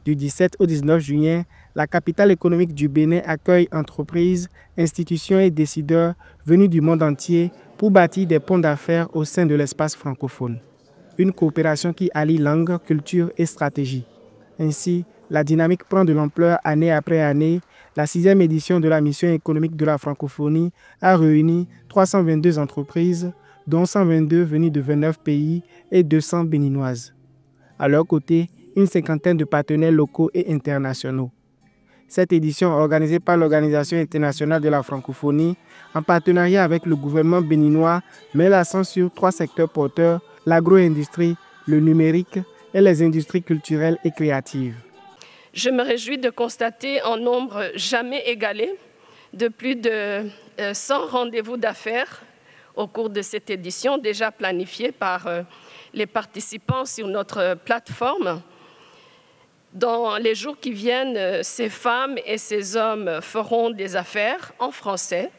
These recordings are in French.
Du 17 au 19 juillet, la capitale économique du Bénin accueille entreprises, institutions et décideurs venus du monde entier pour bâtir des ponts d'affaires au sein de l'espace francophone. Une coopération qui allie langue, culture et stratégie. Ainsi, la dynamique prend de l'ampleur année après année. La 6e édition de la mission économique de la francophonie a réuni 322 entreprises, dont 122 venues de 29 pays et 200 béninoises. À leur côté, une cinquantaine de partenaires locaux et internationaux. Cette édition, organisée par l'Organisation internationale de la francophonie, en partenariat avec le gouvernement béninois, met l'accent sur 3 secteurs porteurs: l'agro-industrie, le numérique et les industries culturelles et créatives. Je me réjouis de constater un nombre jamais égalé de plus de 100 rendez-vous d'affaires au cours de cette édition, déjà planifiée par les participants sur notre plateforme. Dans les jours qui viennent, ces femmes et ces hommes feront des affaires en français.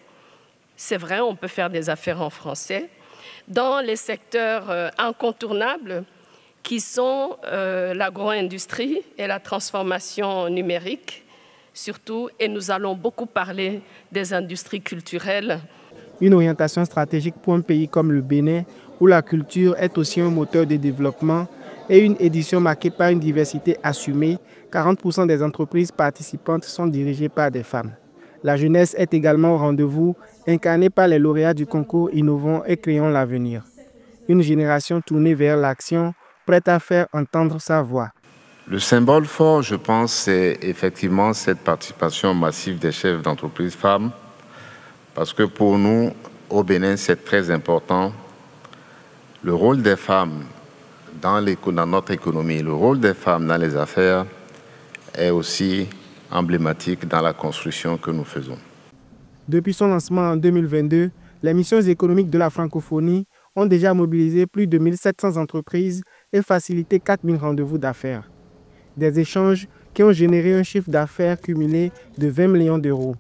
C'est vrai, on peut faire des affaires en français, dans les secteurs incontournables qui sont l'agro-industrie et la transformation numérique, surtout, et nous allons beaucoup parler des industries culturelles. Une orientation stratégique pour un pays comme le Bénin, où la culture est aussi un moteur de développement, et une édition marquée par une diversité assumée. 40% des entreprises participantes sont dirigées par des femmes. La jeunesse est également au rendez-vous, incarnée par les lauréats du concours Innovons et Créons l'avenir. Une génération tournée vers l'action, prête à faire entendre sa voix. Le symbole fort, je pense, c'est effectivement cette participation massive des chefs d'entreprise femmes, parce que pour nous, au Bénin, c'est très important. Le rôle des femmes dans notre économie, le rôle des femmes dans les affaires est aussi emblématique dans la construction que nous faisons. Depuis son lancement en 2022, les missions économiques de la francophonie ont déjà mobilisé plus de 1700 entreprises et facilité 4000 rendez-vous d'affaires. Des échanges qui ont généré un chiffre d'affaires cumulé de 20 millions d'euros.